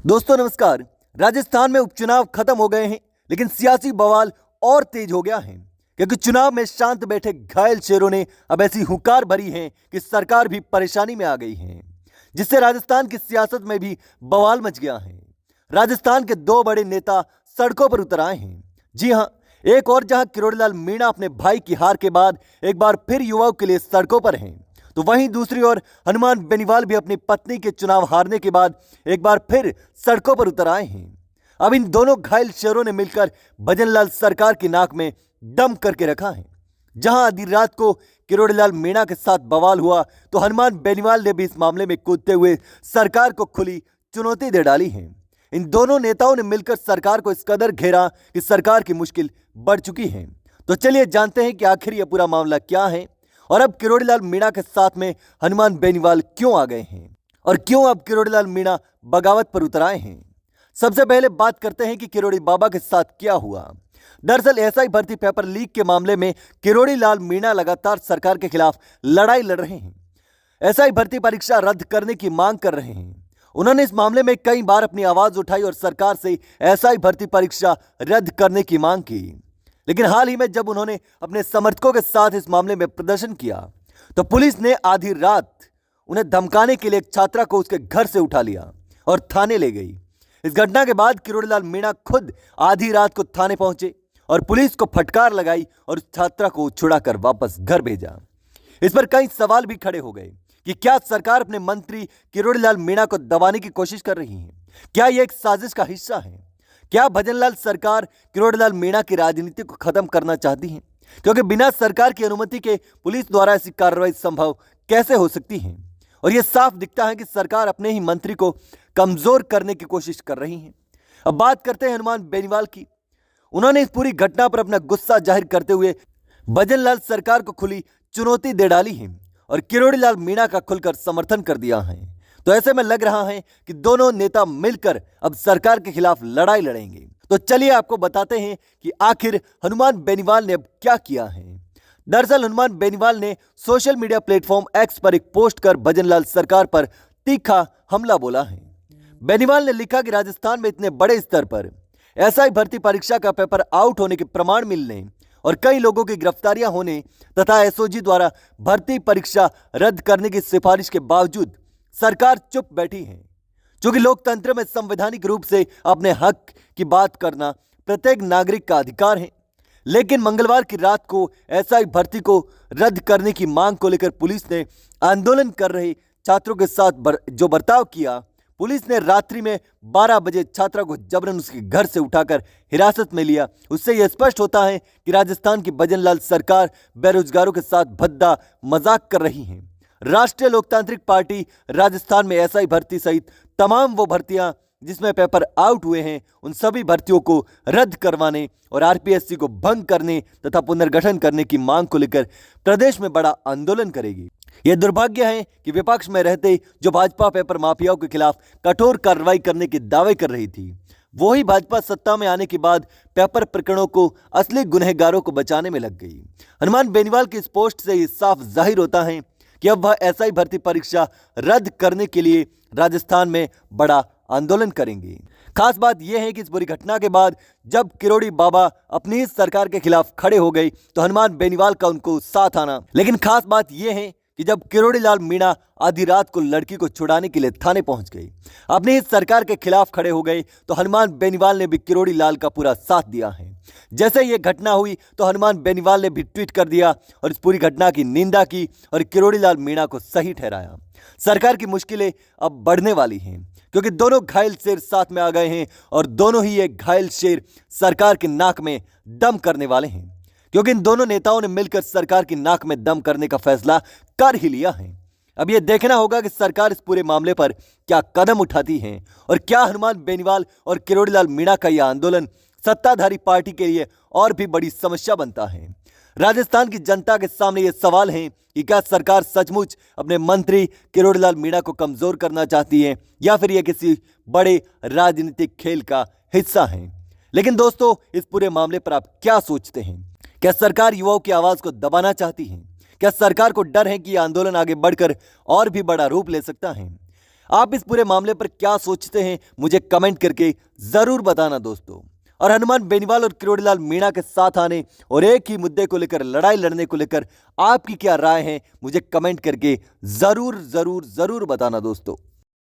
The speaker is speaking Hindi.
दोस्तों नमस्कार। राजस्थान में उपचुनाव खत्म हो गए हैं, लेकिन सियासी बवाल और तेज हो गया है क्योंकि चुनाव में शांत बैठे घायल शेरों ने अब ऐसी हुंकार भरी है कि सरकार भी परेशानी में आ गई है, जिससे राजस्थान की सियासत में भी बवाल मच गया है। राजस्थान के दो बड़े नेता सड़कों पर उतर आए हैं। जी हां, एक और जहां किरोड़ीलाल मीणा अपने भाई की हार के बाद एक बार फिर युवाओं के लिए सड़कों पर हैं, तो वहीं दूसरी ओर हनुमान बेनीवाल भी अपनी पत्नी के चुनाव हारने के बाद एक बार फिर सड़कों पर उतर आए हैं। अब इन दोनों घायल शेरों ने मिलकर भजनलाल सरकार की नाक में दम करके रखा है। जहां आधी रात को किरोड़ीलाल मीणा के साथ बवाल हुआ, तो हनुमान बेनीवाल ने भी इस मामले में कूदते हुए सरकार को खुली चुनौती दे डाली है। इन दोनों नेताओं ने मिलकर सरकार को इस कदर घेरा कि सरकार की मुश्किल बढ़ चुकी है। तो चलिए जानते हैं कि आखिर यह पूरा मामला क्या है और अब किरोड़ीलाल मीणा के साथ में हनुमान बेनीवाल क्यों आ गए हैं और क्यों अब किरोड़ीलाल मीणा बगावत पर उतर आए हैं। सबसे पहले बात करते हैं कि किरोड़ी बाबा के साथ क्या हुआ। दरअसल एसआई भर्ती पेपर लीक के मामले में किरोड़ीलाल मीणा लगातार सरकार के खिलाफ लड़ाई लड़ रहे हैं। एसआई भर्ती परीक्षा रद्द करने की मांग कर रहे हैं। उन्होंने इस मामले में कई बार अपनी आवाज उठाई और सरकार से एसआई भर्ती परीक्षा रद्द करने की मांग की, लेकिन हाल ही में जब उन्होंने अपने समर्थकों के साथ इस मामले में प्रदर्शन किया, तो पुलिस ने आधी रात उन्हें धमकाने के लिए एक छात्रा को उसके घर से उठा लिया और थाने ले गई। इस घटना के बाद किरोड़ीलाल मीणा खुद आधी रात को थाने पहुंचे और पुलिस को फटकार लगाई और उस छात्रा को छुड़ाकर वापस घर भेजा। इस पर कई सवाल भी खड़े हो गए कि क्या सरकार अपने मंत्री किरोड़ीलाल मीणा को दबाने की कोशिश कर रही है? क्या यह एक साजिश का हिस्सा है? क्या भजनलाल सरकार किरोड़ीलाल मीणा की राजनीति को खत्म करना चाहती है? क्योंकि बिना सरकार की अनुमति के पुलिस द्वारा ऐसी कार्रवाई संभव कैसे हो सकती है? और यह साफ दिखता है कि सरकार अपने ही मंत्री को कमजोर करने की कोशिश कर रही है। अब बात करते हैं हनुमान बेनीवाल की। उन्होंने इस पूरी घटना पर अपना गुस्सा जाहिर करते हुए भजनलाल सरकार को खुली चुनौती दे डाली है और किरोड़ीलाल मीणा का खुलकर समर्थन कर दिया है। तो ऐसे में लग रहा है कि दोनों नेता मिलकर अब सरकार के खिलाफ लड़ाई लड़ेंगे। तो चलिए आपको बताते हैं कि आखिर हनुमान बेनीवाल ने अब क्या किया है। दरअसल हनुमान बेनीवाल ने सोशल मीडिया प्लेटफॉर्म एक्स पर एक पोस्ट कर भजनलाल सरकार पर तीखा हमला बोला है। बेनीवाल ने लिखा कि राजस्थान में इतने बड़े स्तर पर एसआई भर्ती परीक्षा का पेपर आउट होने के प्रमाण मिलने और कई लोगों की गिरफ्तारियां होने तथा एसओजी द्वारा भर्ती परीक्षा रद्द करने की सिफारिश के बावजूद सरकार चुप बैठी है। क्योंकि लोकतंत्र में संवैधानिक रूप से अपने हक की बात करना प्रत्येक नागरिक का अधिकार है, लेकिन मंगलवार की रात को एसआई भर्ती को रद्द करने की मांग को लेकर पुलिस ने आंदोलन कर रहे छात्रों के साथ जो बर्ताव किया, पुलिस ने रात्रि में 12 बजे छात्रा को जबरन उसके घर से उठाकर हिरासत में लिया। उससे यह स्पष्ट होता है कि राजस्थान की भजनलाल सरकार बेरोजगारों के साथ भद्दा मजाक कर रही है। राष्ट्रीय लोकतांत्रिक पार्टी राजस्थान में एसआई भर्ती सहित तमाम वो भर्तियां जिसमें पेपर आउट हुए हैं, उन सभी भर्तियों को रद्द करवाने और आरपीएससी को भंग करने तथा पुनर्गठन करने की मांग को लेकर प्रदेश में बड़ा आंदोलन करेगी। यह दुर्भाग्य है कि विपक्ष में रहते जो भाजपा पेपर माफियाओं के खिलाफ कठोर कार्रवाई करने के दावे कर रही थी, वही भाजपा सत्ता में आने के बाद पेपर प्रकरणों को असली गुनहगारों को बचाने में लग गई। हनुमान बेनीवाल की इस पोस्ट से यह साफ जाहिर होता है कि अब वह एसआई भर्ती परीक्षा रद्द करने के लिए राजस्थान में बड़ा आंदोलन करेंगे। खास बात यह है कि इस बुरी घटना के बाद जब किरोड़ी बाबा अपनी इस सरकार के खिलाफ खड़े हो गए, तो हनुमान बेनीवाल का उनको साथ आना। लेकिन खास बात यह है कि जब किरोड़ीलाल मीणा आधी रात को लड़की को छुड़ाने के लिए थाने पहुंच गए, अपनी इस सरकार के खिलाफ खड़े हो गए, तो हनुमान बेनीवाल ने भी किरोड़ीलाल का पूरा साथ दिया है। जैसे ये घटना हुई तो हनुमान बेनीवाल ने भी ट्वीट कर दिया और इस पूरी घटना की निंदा की और किरोड़ीलाल मीणा को सही ठहराया। सरकार की मुश्किलें अब बढ़ने वाली हैं क्योंकि दोनों घायल शेर साथ में आ गए हैं और दोनों ही ये घायल शेर सरकार की नाक में दम करने वाले हैं, क्योंकि इन दोनों नेताओं ने मिलकर सरकार की नाक में दम करने का फैसला कर ही लिया है। अब यह देखना होगा कि सरकार इस पूरे मामले पर क्या कदम उठाती है और क्या हनुमान बेनीवाल और किरोड़ीलाल मीणा का यह आंदोलन सत्ताधारी पार्टी के लिए और भी बड़ी समस्या बनता है। राजस्थान की जनता के सामने ये सवाल है कि क्या सरकार सचमुच अपने मंत्री किरोड़ीलाल मीणा को कमजोर करना चाहती है या फिर यह किसी बड़े राजनीतिक खेल का हिस्सा है। लेकिन दोस्तों, इस पूरे मामले पर आप क्या सोचते हैं? क्या सरकार युवाओं की आवाज को दबाना चाहती है? क्या सरकार को डर है कि यह आंदोलन आगे बढ़कर और भी बड़ा रूप ले सकता है? आप इस पूरे मामले पर क्या सोचते हैं मुझे कमेंट करके जरूर बताना दोस्तों। और हनुमान बेनीवाल और किरोड़ीलाल मीणा के साथ आने और एक ही मुद्दे को लेकर लड़ाई लड़ने को लेकर आपकी क्या राय है मुझे कमेंट करके जरूर जरूर जरूर बताना दोस्तों।